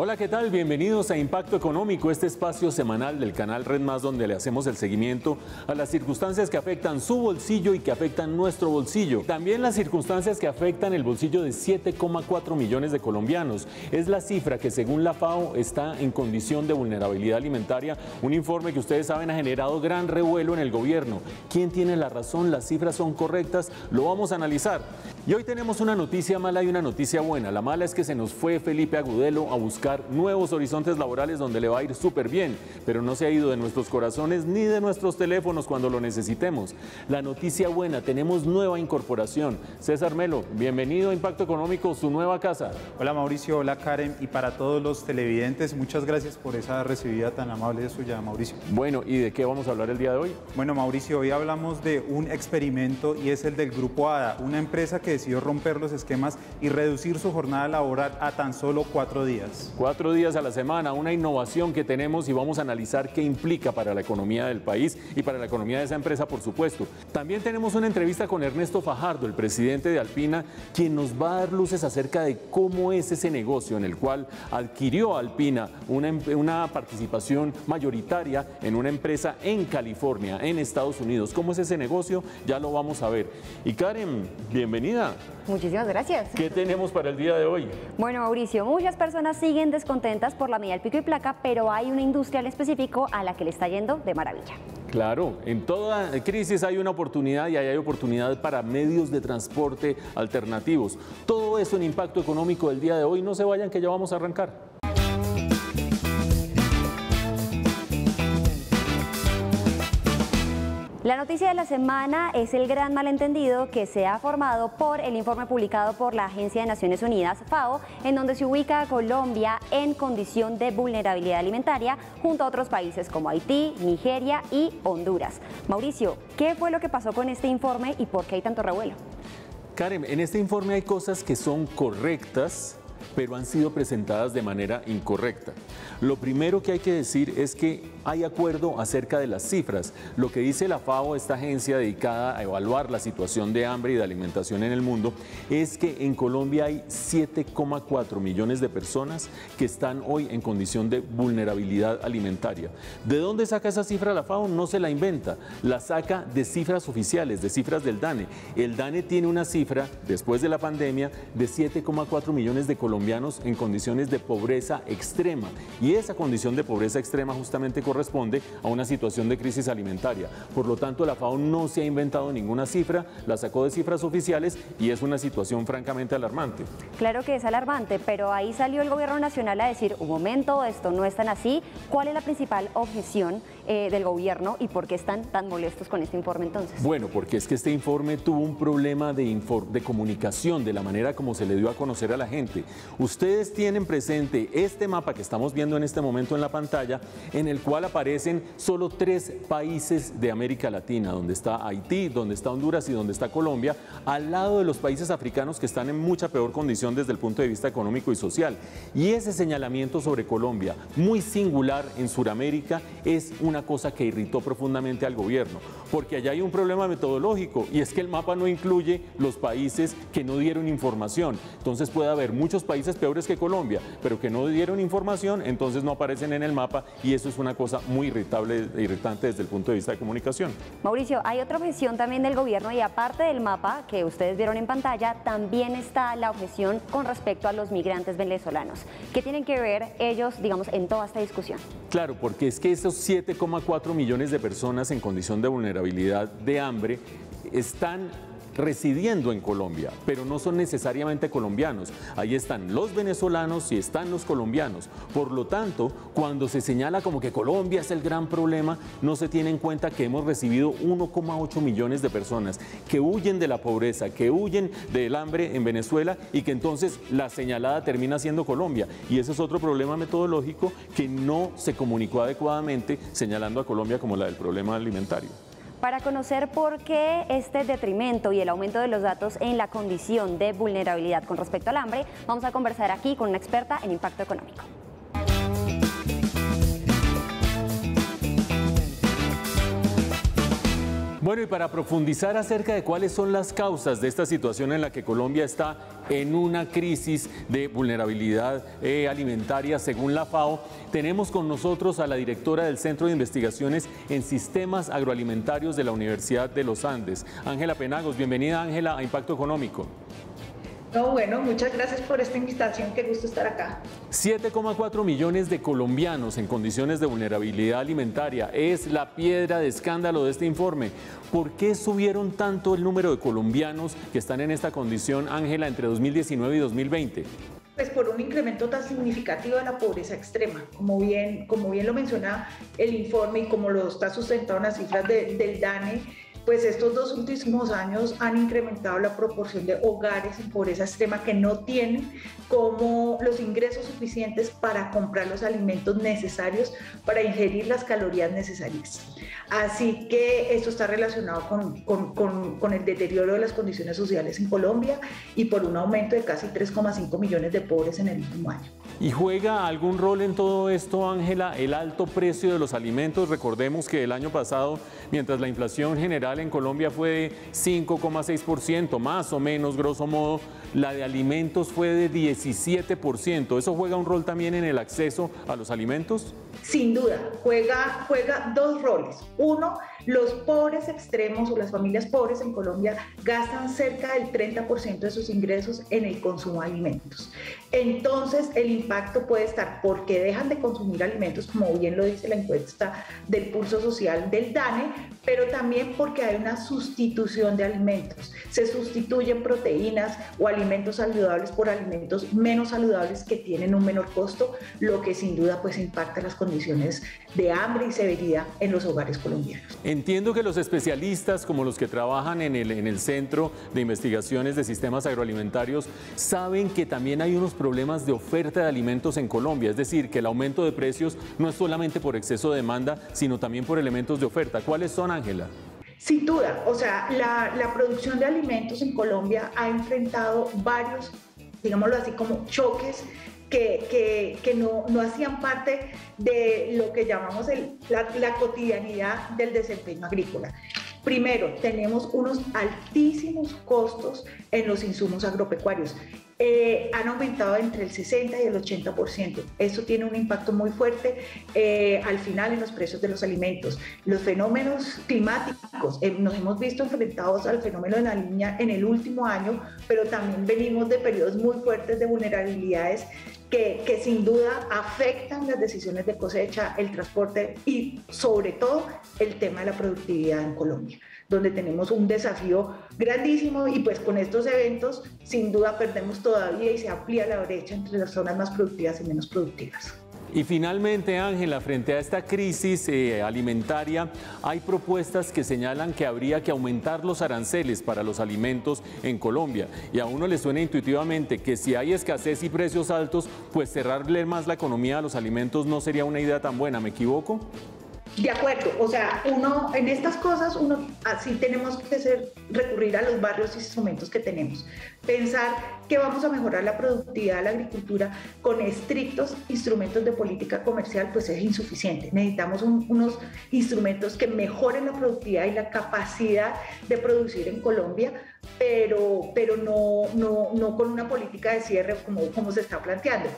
Hola, ¿qué tal? Bienvenidos a Impacto Económico, este espacio semanal del canal Red Más donde le hacemos el seguimiento a las circunstancias que afectan su bolsillo y que afectan nuestro bolsillo. También las circunstancias que afectan el bolsillo de 7,4 millones de colombianos. Es la cifra que según la FAO está en condición de vulnerabilidad alimentaria. Un informe que ustedes saben ha generado gran revuelo en el gobierno. ¿Quién tiene la razón? ¿Las cifras son correctas? Lo vamos a analizar. Y hoy tenemos una noticia mala y una noticia buena. La mala es que se nos fue Felipe Agudelo a buscar nuevos horizontes laborales donde le va a ir súper bien, pero no se ha ido de nuestros corazones ni de nuestros teléfonos cuando lo necesitemos. La noticia buena, tenemos nueva incorporación. César Melo, bienvenido a Impacto Económico, su nueva casa. Hola Mauricio, hola Karen, y para todos los televidentes, muchas gracias por esa recibida tan amable suya, Mauricio. Bueno, ¿y de qué vamos a hablar el día de hoy? Bueno, Mauricio, hoy hablamos de un experimento y es el del Grupo ADA, una empresa que decidió romper los esquemas y reducir su jornada laboral a tan solo 4 días. 4 días a la semana, una innovación que tenemos y vamos a analizar qué implica para la economía del país y para la economía de esa empresa, por supuesto. También tenemos una entrevista con Ernesto Fajardo, el presidente de Alpina, quien nos va a dar luces acerca de cómo es ese negocio en el cual adquirió Alpina una participación mayoritaria en una empresa en California, en Estados Unidos. ¿Cómo es ese negocio? Ya lo vamos a ver. Y Karen, bienvenida. Muchísimas gracias. ¿Qué tenemos para el día de hoy? Bueno, Mauricio, muchas personas siguen descontentas por la medida del pico y placa, pero hay una industria en específico a la que le está yendo de maravilla. Claro, en toda crisis hay una oportunidad y hay oportunidad para medios de transporte alternativos. Todo eso en Impacto Económico del día de hoy. No se vayan que ya vamos a arrancar. La noticia de la semana es el gran malentendido que se ha formado por el informe publicado por la Agencia de Naciones Unidas, FAO, en donde se ubica a Colombia en condición de vulnerabilidad alimentaria junto a otros países como Haití, Nigeria y Honduras. Mauricio, ¿qué fue lo que pasó con este informe y por qué hay tanto revuelo? Karen, en este informe hay cosas que son correctas, pero han sido presentadas de manera incorrecta. Lo primero que hay que decir es que hay acuerdo acerca de las cifras. Lo que dice la FAO, esta agencia dedicada a evaluar la situación de hambre y de alimentación en el mundo, es que en Colombia hay 7,4 millones de personas que están hoy en condición de vulnerabilidad alimentaria. ¿De dónde saca esa cifra la FAO? No se la inventa, la saca de cifras oficiales, de cifras del DANE. El DANE tiene una cifra, después de la pandemia, de 7,4 millones de colombianos en condiciones de pobreza extrema. Y esa condición de pobreza extrema justamente corresponde a una situación de crisis alimentaria. Por lo tanto, la FAO no se ha inventado ninguna cifra, la sacó de cifras oficiales y es una situación francamente alarmante. Claro que es alarmante, pero ahí salió el gobierno nacional a decir, un momento, esto no es tan así. ¿Cuál es la principal objeción del gobierno y por qué están tan molestos con este informe entonces? Bueno, porque es que este informe tuvo un problema de comunicación, de la manera como se le dio a conocer a la gente. Ustedes tienen presente este mapa que estamos viendo en este momento en la pantalla, en el cual aparecen solo 3 países de América Latina, donde está Haití, donde está Honduras y donde está Colombia, al lado de los países africanos que están en mucha peor condición desde el punto de vista económico y social. Y ese señalamiento sobre Colombia, muy singular en Sudamérica, es una cosa que irritó profundamente al gobierno, porque allá hay un problema metodológico y es que el mapa no incluye los países que no dieron información. Entonces puede haber muchos países peores que Colombia, pero que no dieron información, entonces no aparecen en el mapa y eso es una cosa muy irritante desde el punto de vista de comunicación. Mauricio, hay otra objeción también del gobierno y aparte del mapa que ustedes vieron en pantalla, también está la objeción con respecto a los migrantes venezolanos. ¿Qué tienen que ver ellos, digamos, en toda esta discusión? Claro, porque es que esos 7,4 millones de personas en condición de vulnerabilidad de hambre están residiendo en Colombia, pero no son necesariamente colombianos. Ahí están los venezolanos y están los colombianos. Por lo tanto, cuando se señala como que Colombia es el gran problema, no se tiene en cuenta que hemos recibido 1,8 millones de personas que huyen de la pobreza, que huyen del hambre en Venezuela y que entonces la señalada termina siendo Colombia. Y ese es otro problema metodológico que no se comunicó adecuadamente señalando a Colombia como la del problema alimentario. Para conocer por qué este detrimento y el aumento de los datos en la condición de vulnerabilidad con respecto al hambre, vamos a conversar aquí con una experta en impacto económico. Bueno, y para profundizar acerca de cuáles son las causas de esta situación en la que Colombia está en una crisis de vulnerabilidad alimentaria, según la FAO, tenemos con nosotros a la directora del Centro de Investigaciones en Sistemas Agroalimentarios de la Universidad de los Andes, Ángela Penagos. Bienvenida, Ángela, a Impacto Económico. No, bueno, muchas gracias por esta invitación, qué gusto estar acá. 7,4 millones de colombianos en condiciones de vulnerabilidad alimentaria es la piedra de escándalo de este informe. ¿Por qué subieron tanto el número de colombianos que están en esta condición, Ángela, entre 2019 y 2020? Pues por un incremento tan significativo de la pobreza extrema, como bien lo menciona el informe y como lo está sustentado en las cifras del DANE. Pues estos 2 últimos años han incrementado la proporción de hogares en pobreza extrema que no tienen como los ingresos suficientes para comprar los alimentos necesarios para ingerir las calorías necesarias. Así que esto está relacionado con el deterioro de las condiciones sociales en Colombia y por un aumento de casi 3,5 millones de pobres en el último año. ¿Y juega algún rol en todo esto, Ángela, el alto precio de los alimentos? Recordemos que el año pasado, mientras la inflación general en Colombia fue de 5,6%, más o menos, grosso modo, la de alimentos fue de 17%. ¿Eso juega un rol también en el acceso a los alimentos? Sin duda, juega 2 roles. Uno, los pobres extremos o las familias pobres en Colombia gastan cerca del 30% de sus ingresos en el consumo de alimentos. Entonces, el impacto puede estar porque dejan de consumir alimentos, como bien lo dice la encuesta del Pulso Social del DANE, pero también porque hay una sustitución de alimentos. Se sustituyen proteínas o alimentos saludables por alimentos menos saludables que tienen un menor costo, lo que sin duda pues impacta las condiciones de hambre y severidad en los hogares colombianos. Entiendo que los especialistas, como los que trabajan en el Centro de Investigaciones de Sistemas Agroalimentarios, saben que también hay unos problemas de oferta de alimentos en Colombia, es decir, que el aumento de precios no es solamente por exceso de demanda, sino también por elementos de oferta. ¿Cuáles son, Ángela? Sin duda, o sea, la producción de alimentos en Colombia ha enfrentado varios, digámoslo así, como choques que no hacían parte de lo que llamamos la cotidianidad del desempeño agrícola. Primero, tenemos unos altísimos costos en los insumos agropecuarios. Han aumentado entre el 60 y el 80%. Eso tiene un impacto muy fuerte al final en los precios de los alimentos. Los fenómenos climáticos, nos hemos visto enfrentados al fenómeno de la Niña en el último año, pero también venimos de periodos muy fuertes de vulnerabilidades que sin duda afectan las decisiones de cosecha, el transporte y sobre todo el tema de la productividad en Colombia, donde tenemos un desafío grandísimo y pues con estos eventos sin duda perdemos todavía y se amplía la brecha entre las zonas más productivas y menos productivas. Y finalmente, Ángela, frente a esta crisis alimentaria, hay propuestas que señalan que habría que aumentar los aranceles para los alimentos en Colombia. Y a uno le suena intuitivamente que si hay escasez y precios altos, pues cerrarle más la economía a los alimentos no sería una idea tan buena. ¿Me equivoco? De acuerdo, o sea, en estas cosas, así tenemos que recurrir a los varios instrumentos que tenemos. Pensar que vamos a mejorar la productividad de la agricultura con estrictos instrumentos de política comercial, pues es insuficiente. Necesitamos unos instrumentos que mejoren la productividad y la capacidad de producir en Colombia, pero no con una política de cierre como se está planteando.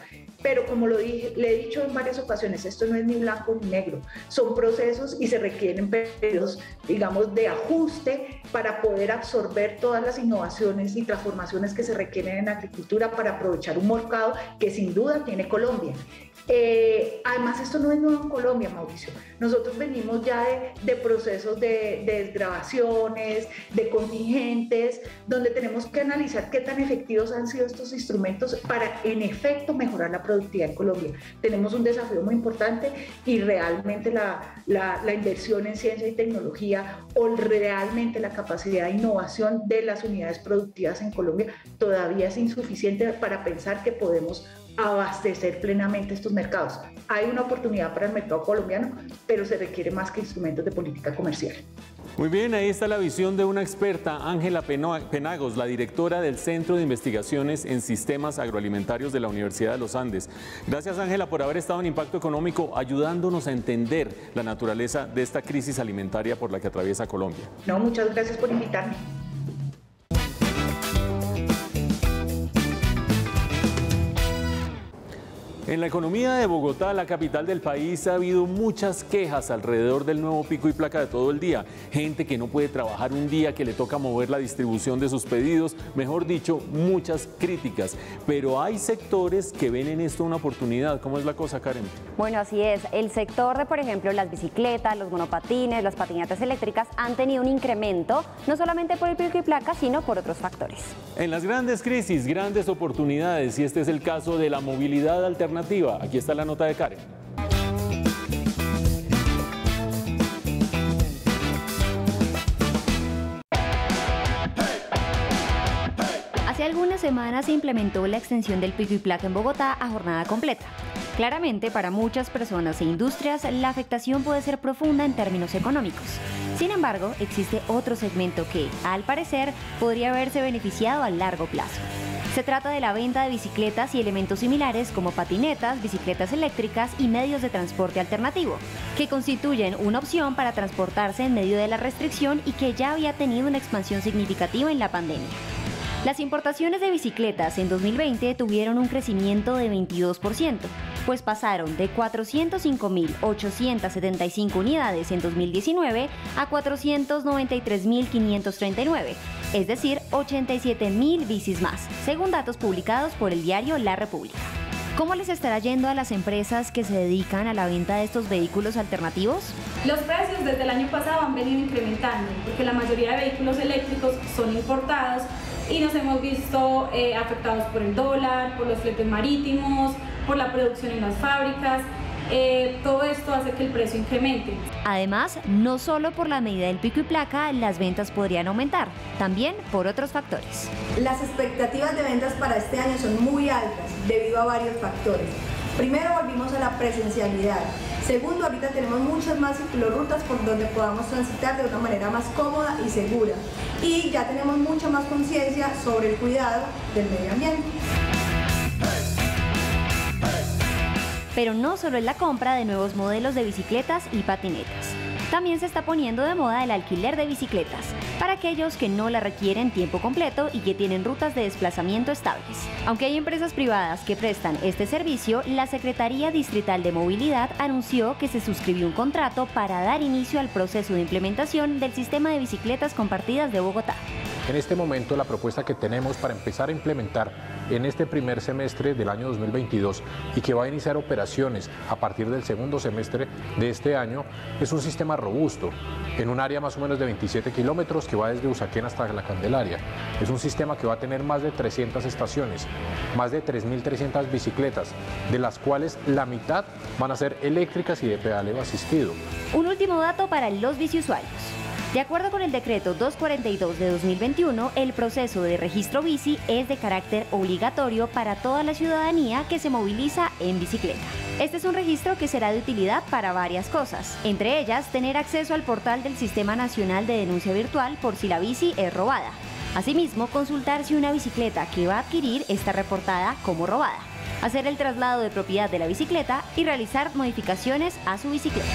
Pero como le he dicho en varias ocasiones, esto no es ni blanco ni negro, son procesos y se requieren periodos, digamos, de ajuste para poder absorber todas las innovaciones y transformaciones que se requieren en agricultura para aprovechar un mercado que sin duda tiene Colombia. Además, esto no es nuevo en Colombia, Mauricio. Nosotros venimos ya de procesos de desgravaciones, de contingentes, donde tenemos que analizar qué tan efectivos han sido estos instrumentos para, en efecto, mejorar la productividad en Colombia. Tenemos un desafío muy importante y realmente la inversión en ciencia y tecnología o realmente la capacidad de innovación de las unidades productivas en Colombia todavía es insuficiente para pensar que podemos abastecer plenamente estos mercados. Hay una oportunidad para el mercado colombiano, pero se requiere más que instrumentos de política comercial. Muy bien, ahí está la visión de una experta, Ángela Penagos, la directora del Centro de Investigaciones en Sistemas Agroalimentarios de la Universidad de los Andes. Gracias, Ángela, por haber estado en Impacto Económico ayudándonos a entender la naturaleza de esta crisis alimentaria por la que atraviesa Colombia. No, muchas gracias por invitarme. En la economía de Bogotá, la capital del país, ha habido muchas quejas alrededor del nuevo pico y placa de todo el día. Gente que no puede trabajar un día, que le toca mover la distribución de sus pedidos, mejor dicho, muchas críticas. Pero hay sectores que ven en esto una oportunidad. ¿Cómo es la cosa, Karen? Bueno, así es. El sector de, por ejemplo, las bicicletas, los monopatines, las patinetas eléctricas han tenido un incremento, no solamente por el pico y placa, sino por otros factores. En las grandes crisis, grandes oportunidades, y este es el caso de la movilidad alternativa. Aquí está la nota de Karen. Hace algunas semanas se implementó la extensión del pico y placa en Bogotá a jornada completa. Claramente, para muchas personas e industrias, la afectación puede ser profunda en términos económicos. Sin embargo, existe otro segmento que, al parecer, podría haberse beneficiado a largo plazo. Se trata de la venta de bicicletas y elementos similares como patinetas, bicicletas eléctricas y medios de transporte alternativo, que constituyen una opción para transportarse en medio de la restricción y que ya había tenido una expansión significativa en la pandemia. Las importaciones de bicicletas en 2020 tuvieron un crecimiento de 22%, pues pasaron de 405.875 unidades en 2019 a 493.539, es decir, 87.000 bicis más, según datos publicados por el diario La República. ¿Cómo les estará yendo a las empresas que se dedican a la venta de estos vehículos alternativos? Los precios desde el año pasado han venido incrementando, porque la mayoría de vehículos eléctricos son importados y nos hemos visto afectados por el dólar, por los fletes marítimos, por la producción en las fábricas. Todo esto hace que el precio incremente. Además, no solo por la medida del pico y placa las ventas podrían aumentar, también por otros factores. Las expectativas de ventas para este año son muy altas debido a varios factores. Primero, volvimos a la presencialidad. Segundo, ahorita tenemos muchas más ciclorrutas por donde podamos transitar de una manera más cómoda y segura. Y ya tenemos mucha más conciencia sobre el cuidado del medio ambiente. Pero no solo es la compra de nuevos modelos de bicicletas y patinetas. También se está poniendo de moda el alquiler de bicicletas, para aquellos que no la requieren tiempo completo y que tienen rutas de desplazamiento estables. Aunque hay empresas privadas que prestan este servicio, la Secretaría Distrital de Movilidad anunció que se suscribió un contrato para dar inicio al proceso de implementación del sistema de bicicletas compartidas de Bogotá. En este momento, la propuesta que tenemos para empezar a implementar en este primer semestre del año 2022 y que va a iniciar operaciones a partir del segundo semestre de este año es un sistema robusto en un área más o menos de 27 kilómetros que va desde Usaquén hasta La Candelaria. Es un sistema que va a tener más de 300 estaciones, más de 3.300 bicicletas, de las cuales la mitad van a ser eléctricas y de pedaleo asistido. Un último dato para los biciusuarios. De acuerdo con el decreto 242 de 2021, el proceso de registro bici es de carácter obligatorio para toda la ciudadanía que se moviliza en bicicleta. Este es un registro que será de utilidad para varias cosas, entre ellas tener acceso al portal del Sistema Nacional de Denuncia Virtual por si la bici es robada. Asimismo, consultar si una bicicleta que va a adquirir está reportada como robada, hacer el traslado de propiedad de la bicicleta y realizar modificaciones a su bicicleta.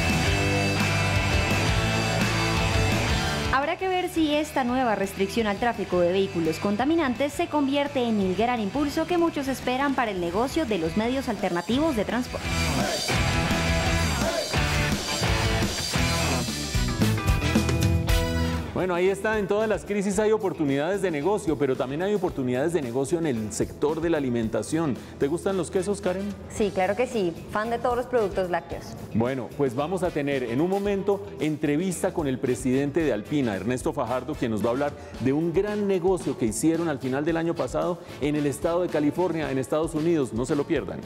Habrá que ver si esta nueva restricción al tráfico de vehículos contaminantes se convierte en el gran impulso que muchos esperan para el negocio de los medios alternativos de transporte. Bueno, ahí está, en todas las crisis hay oportunidades de negocio, pero también hay oportunidades de negocio en el sector de la alimentación. ¿Te gustan los quesos, Karen? Sí, claro que sí, fan de todos los productos lácteos. Bueno, pues vamos a tener en un momento entrevista con el presidente de Alpina, Ernesto Fajardo, quien nos va a hablar de un gran negocio que hicieron al final del año pasado en el estado de California, en Estados Unidos. No se lo pierdan.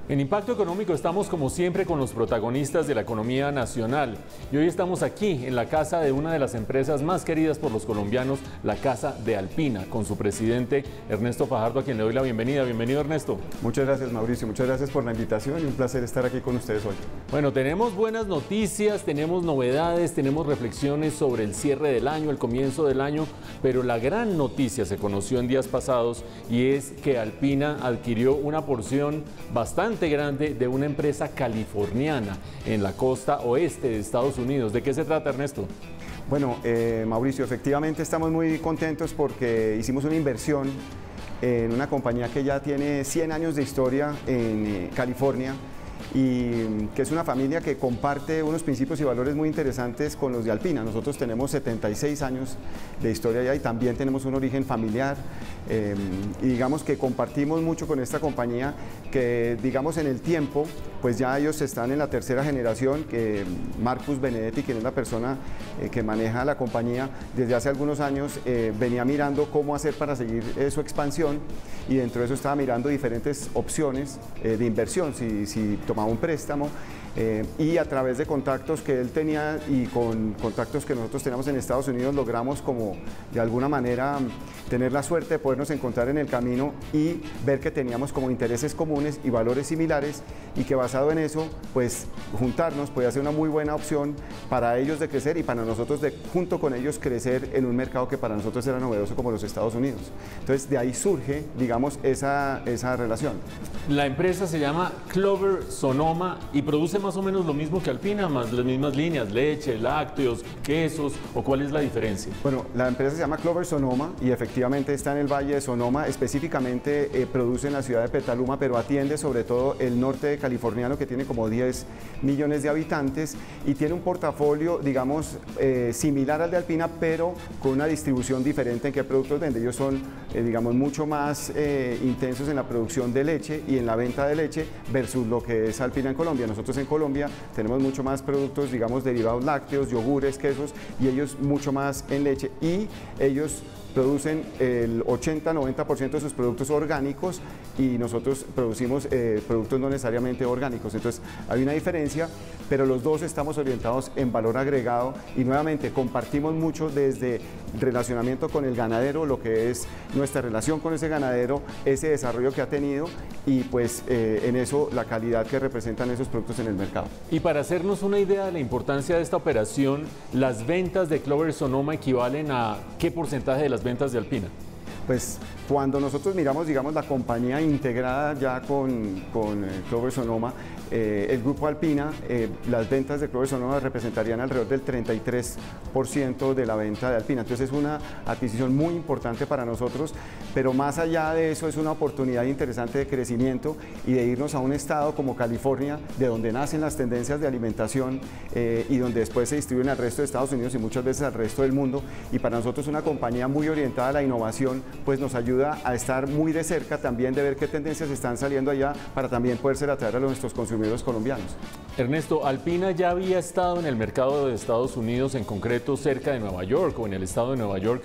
En En Impacto Económico estamos como siempre con los protagonistas de la economía nacional y hoy estamos aquí en la casa de una de las empresas más queridas por los colombianos, la Casa de Alpina, con su presidente Ernesto Fajardo, a quien le doy la bienvenida. Bienvenido, Ernesto. Muchas gracias, Mauricio, muchas gracias por la invitación y un placer estar aquí con ustedes hoy. Bueno, tenemos buenas noticias, tenemos novedades, tenemos reflexiones sobre el cierre del año, el comienzo del año, pero la gran noticia se conoció en días pasados y es que Alpina adquirió una porción bastante grande de una empresa californiana en la costa oeste de Estados Unidos. ¿De qué se trata, Ernesto? Bueno, Mauricio, efectivamente estamos muy contentos porque hicimos una inversión en una compañía que ya tiene 100 años de historia en California y que es una familia que comparte unos principios y valores muy interesantes con los de Alpina. Nosotros tenemos 76 años de historia allá y también tenemos un origen familiar y digamos que compartimos mucho con esta compañía que digamos en el tiempo pues ya ellos están en la tercera generación, que Marcus Benedetti, quien es la persona que maneja la compañía desde hace algunos años, venía mirando cómo hacer para seguir su expansión y dentro de eso estaba mirando diferentes opciones de inversión, si tomaba un préstamo y a través de contactos que él tenía y con contactos que nosotros teníamos en Estados Unidos logramos como de alguna manera tener la suerte de podernos encontrar en el camino y ver que teníamos como intereses comunes y valores similares y que basado en eso pues juntarnos podía ser una muy buena opción para ellos de crecer y para nosotros de junto con ellos crecer en un mercado que para nosotros era novedoso como los Estados Unidos. Entonces de ahí surge digamos esa relación. La empresa se llama Clover Sonoma y produce más o menos lo mismo que Alpina, más las mismas líneas, leche, lácteos, quesos, ¿o cuál es la diferencia? Bueno, la empresa se llama Clover Sonoma y efectivamente está en el Valle de Sonoma, específicamente produce en la ciudad de Petaluma, pero atiende sobre todo el norte californiano que tiene como 10 millones de habitantes y tiene un portafolio, digamos, similar al de Alpina, pero con una distribución diferente en qué productos vende. Ellos son, digamos, mucho más intensos en la producción de leche y en la venta de leche versus lo que es Alpina en Colombia. Nosotros en Colombia tenemos mucho más productos, digamos, derivados lácteos, yogures, quesos y ellos mucho más en leche y ellos producen el 80-90% de sus productos orgánicos y nosotros producimos productos no necesariamente orgánicos. Entonces hay una diferencia, pero los dos estamos orientados en valor agregado y nuevamente compartimos mucho desde relacionamiento con el ganadero, lo que es nuestra relación con ese ganadero, ese desarrollo que ha tenido y pues en eso la calidad que representan esos productos en el mercado. Y para hacernos una idea de la importancia de esta operación, las ventas de Clover Sonoma equivalen a ¿qué porcentaje de las ventas de Alpina? Pues cuando nosotros miramos, digamos, la compañía integrada ya con Clover Sonoma, el grupo Alpina, las ventas de Clover Sonoma representarían alrededor del 33% de la venta de Alpina. Entonces es una adquisición muy importante para nosotros, pero más allá de eso es una oportunidad interesante de crecimiento y de irnos a un estado como California, de donde nacen las tendencias de alimentación y donde después se distribuyen al resto de Estados Unidos y muchas veces al resto del mundo. Y para nosotros una compañía muy orientada a la innovación, pues nos ayuda a estar muy de cerca también de ver qué tendencias están saliendo allá para también poder atraer a nuestros consumidores colombianos. Ernesto, Alpina ya había estado en el mercado de Estados Unidos, en concreto cerca de Nueva York o en el estado de Nueva York.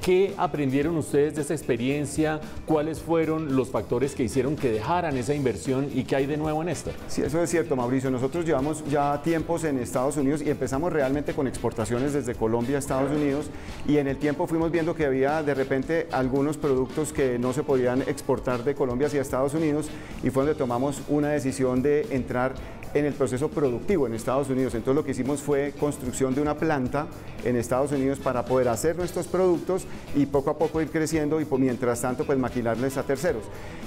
¿Qué aprendieron ustedes de esa experiencia? ¿Cuáles fueron los factores que hicieron que dejaran esa inversión y qué hay de nuevo en esta? Sí, eso es cierto, Mauricio. Nosotros llevamos ya tiempos en Estados Unidos y empezamos realmente con exportaciones desde Colombia a Estados Unidos y en el tiempo fuimos viendo que había de repente algunos productos que no se podían exportar de Colombia hacia Estados Unidos y fue donde tomamos una decisión de entrar en el proceso productivo en Estados Unidos. Entonces lo que hicimos fue construcción de una planta en Estados Unidos para poder hacer nuestros productos y poco a poco ir creciendo y mientras tanto pues maquilarles a terceros.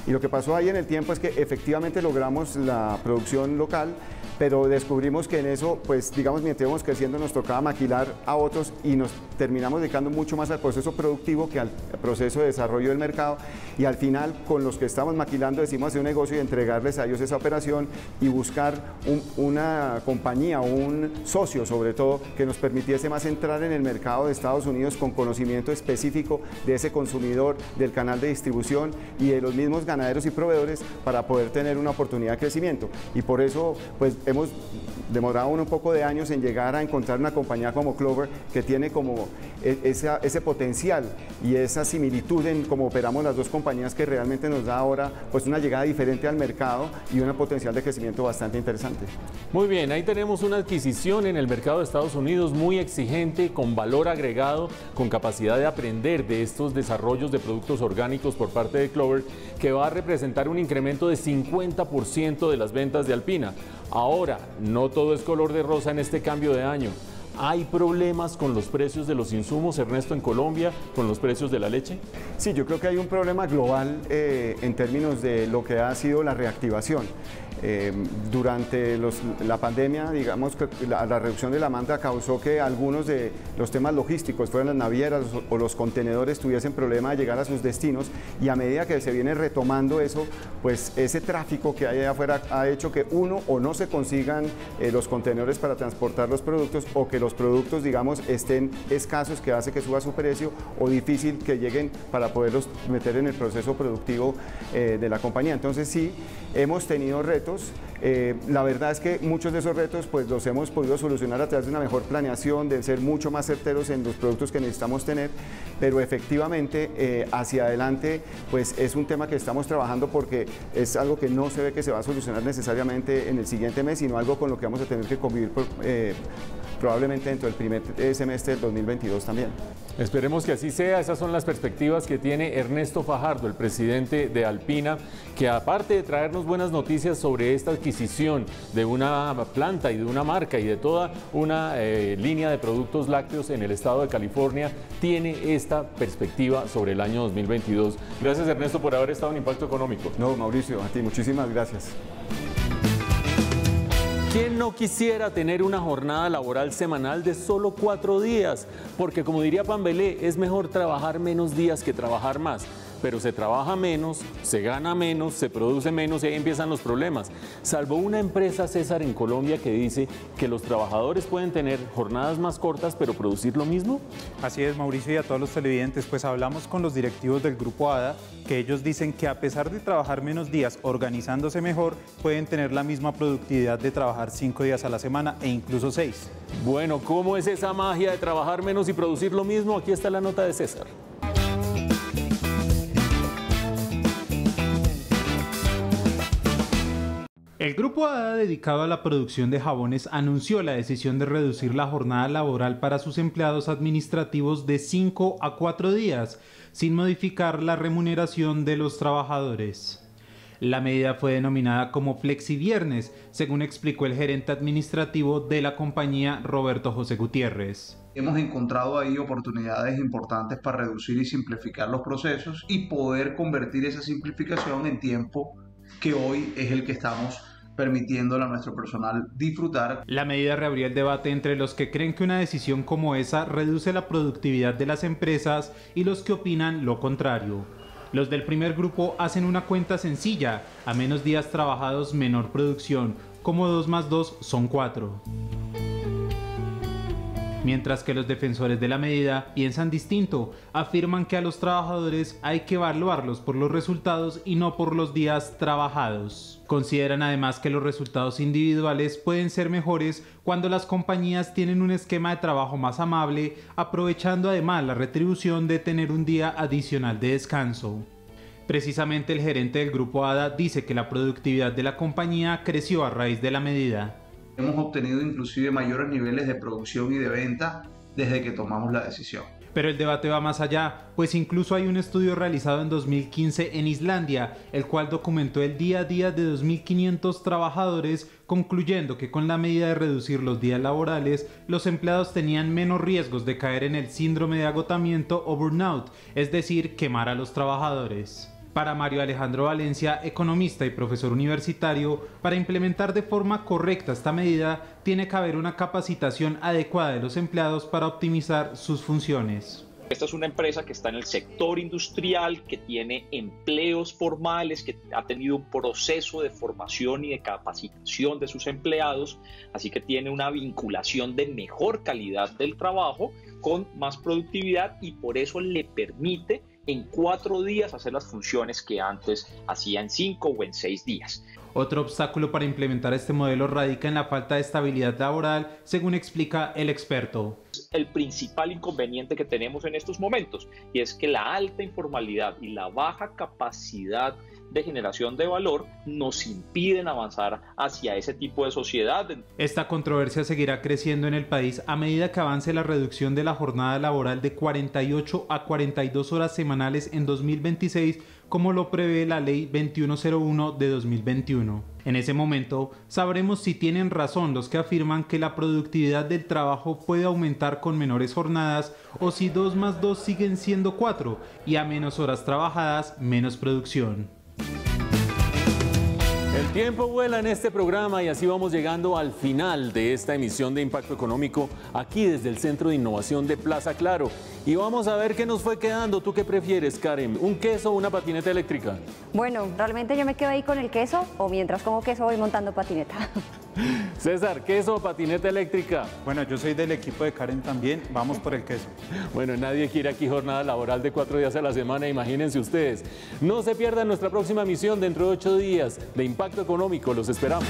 Y lo que pasó ahí en el tiempo es que efectivamente logramos la producción local, pero descubrimos que en eso, pues digamos, mientras íbamos creciendo nos tocaba maquilar a otros y nos terminamos dedicando mucho más al proceso productivo que al proceso de desarrollo del mercado y al final con los que estamos maquilando decidimos hacer un negocio y entregarles a ellos esa operación y buscar una compañía, un socio sobre todo, que nos permitiese más entrar en el mercado de Estados Unidos con conocimiento específico de ese consumidor, del canal de distribución y de los mismos ganaderos y proveedores para poder tener una oportunidad de crecimiento. Y por eso, pues hemos demorado un poco de años en llegar a encontrar una compañía como Clover que tiene como ese potencial y esa similitud en cómo operamos las dos compañías, que realmente nos da ahora pues una llegada diferente al mercado y un potencial de crecimiento bastante interesante. Muy bien, ahí tenemos una adquisición en el mercado de Estados Unidos muy exigente, con valor agregado, con capacidad de aprender de estos desarrollos de productos orgánicos por parte de Clover, que va a representar un incremento de 50% de las ventas de Alpina. Ahora, no todo es color de rosa en este cambio de año. ¿Hay problemas con los precios de los insumos, Ernesto, en Colombia, con los precios de la leche? Sí, yo creo que hay un problema global en términos de lo que ha sido la reactivación. Durante la pandemia, digamos que la reducción de la demanda causó que algunos de los temas logísticos, fueran las navieras o los contenedores, tuviesen problema de llegar a sus destinos, y a medida que se viene retomando eso, pues ese tráfico que hay allá afuera ha hecho que o no se consigan los contenedores para transportar los productos, o que los productos, digamos, estén escasos, que hace que suba su precio, o difícil que lleguen para poderlos meter en el proceso productivo de la compañía. Entonces sí, hemos tenido retos. La verdad es que muchos de esos retos pues los hemos podido solucionar a través de una mejor planeación, de ser mucho más certeros en los productos que necesitamos tener, pero efectivamente hacia adelante pues es un tema que estamos trabajando, porque es algo que no se ve que se va a solucionar necesariamente en el siguiente mes, sino algo con lo que vamos a tener que convivir probablemente dentro del primer semestre del 2022 también. Esperemos que así sea. Esas son las perspectivas que tiene Ernesto Fajardo, el presidente de Alpina, que aparte de traernos buenas noticias sobre esta adquisición de una planta y de una marca y de toda una línea de productos lácteos en el estado de California, tiene esta perspectiva sobre el año 2022. Gracias, Ernesto, por haber estado en Impacto Económico. No, Mauricio, a ti muchísimas gracias. ¿Quién no quisiera tener una jornada laboral semanal de solo 4 días? Porque, como diría Pambelé, es mejor trabajar menos días que trabajar más. Pero se trabaja menos, se gana menos, se produce menos y ahí empiezan los problemas. Salvo una empresa, César, en Colombia, que dice que los trabajadores pueden tener jornadas más cortas pero producir lo mismo. Así es, Mauricio, y a todos los televidentes, pues hablamos con los directivos del Grupo ADA, que ellos dicen que a pesar de trabajar menos días organizándose mejor, pueden tener la misma productividad de trabajar 5 días a la semana e incluso 6. Bueno, ¿cómo es esa magia de trabajar menos y producir lo mismo? Aquí está la nota de César. El Grupo ADA, dedicado a la producción de jabones, anunció la decisión de reducir la jornada laboral para sus empleados administrativos de 5 a 4 días, sin modificar la remuneración de los trabajadores. La medida fue denominada como Flexiviernes, según explicó el gerente administrativo de la compañía, Roberto José Gutiérrez. Hemos encontrado ahí oportunidades importantes para reducir y simplificar los procesos y poder convertir esa simplificación en tiempo que hoy es el que estamos permitiéndole a nuestro personal disfrutar. La medida reabrió el debate entre los que creen que una decisión como esa reduce la productividad de las empresas y los que opinan lo contrario. Los del primer grupo hacen una cuenta sencilla: a menos días trabajados, menor producción, como 2 más 2 son 4. Mientras que los defensores de la medida piensan distinto, afirman que a los trabajadores hay que evaluarlos por los resultados y no por los días trabajados. Consideran además que los resultados individuales pueden ser mejores cuando las compañías tienen un esquema de trabajo más amable, aprovechando además la retribución de tener un día adicional de descanso. Precisamente el gerente del Grupo ADA dice que la productividad de la compañía creció a raíz de la medida. Hemos obtenido inclusive mayores niveles de producción y de venta desde que tomamos la decisión. Pero el debate va más allá, pues incluso hay un estudio realizado en 2015 en Islandia, el cual documentó el día a día de 2.500 trabajadores, concluyendo que con la medida de reducir los días laborales, los empleados tenían menos riesgos de caer en el síndrome de agotamiento o burnout, es decir, quemar a los trabajadores. Para Mario Alejandro Valencia, economista y profesor universitario, para implementar de forma correcta esta medida, tiene que haber una capacitación adecuada de los empleados para optimizar sus funciones. Esta es una empresa que está en el sector industrial, que tiene empleos formales, que ha tenido un proceso de formación y de capacitación de sus empleados, así que tiene una vinculación de mejor calidad del trabajo con más productividad y por eso le permite en 4 días hacer las funciones que antes hacía en 5 o en 6 días. Otro obstáculo para implementar este modelo radica en la falta de estabilidad laboral, según explica el experto. El principal inconveniente que tenemos en estos momentos, y es que la alta informalidad y la baja capacidad de generación de valor nos impiden avanzar hacia ese tipo de sociedad. Esta controversia seguirá creciendo en el país a medida que avance la reducción de la jornada laboral de 48 a 42 horas semanales en 2026, como lo prevé la Ley 2101 de 2021. En ese momento, sabremos si tienen razón los que afirman que la productividad del trabajo puede aumentar con menores jornadas o si 2 más 2 siguen siendo 4 y a menos horas trabajadas, menos producción. El tiempo vuela en este programa y así vamos llegando al final de esta emisión de Impacto Económico aquí desde el Centro de Innovación de Plaza Claro. Y vamos a ver qué nos fue quedando. ¿Tú qué prefieres, Karen? ¿Un queso o una patineta eléctrica? Bueno, realmente yo me quedo ahí con el queso o mientras como queso voy montando patineta. César, ¿queso o patineta eléctrica? Bueno, yo soy del equipo de Karen también, vamos por el queso. Bueno, nadie quiere aquí jornada laboral de 4 días a la semana, imagínense ustedes. No se pierdan nuestra próxima emisión dentro de 8 días de Impacto Económico, los esperamos.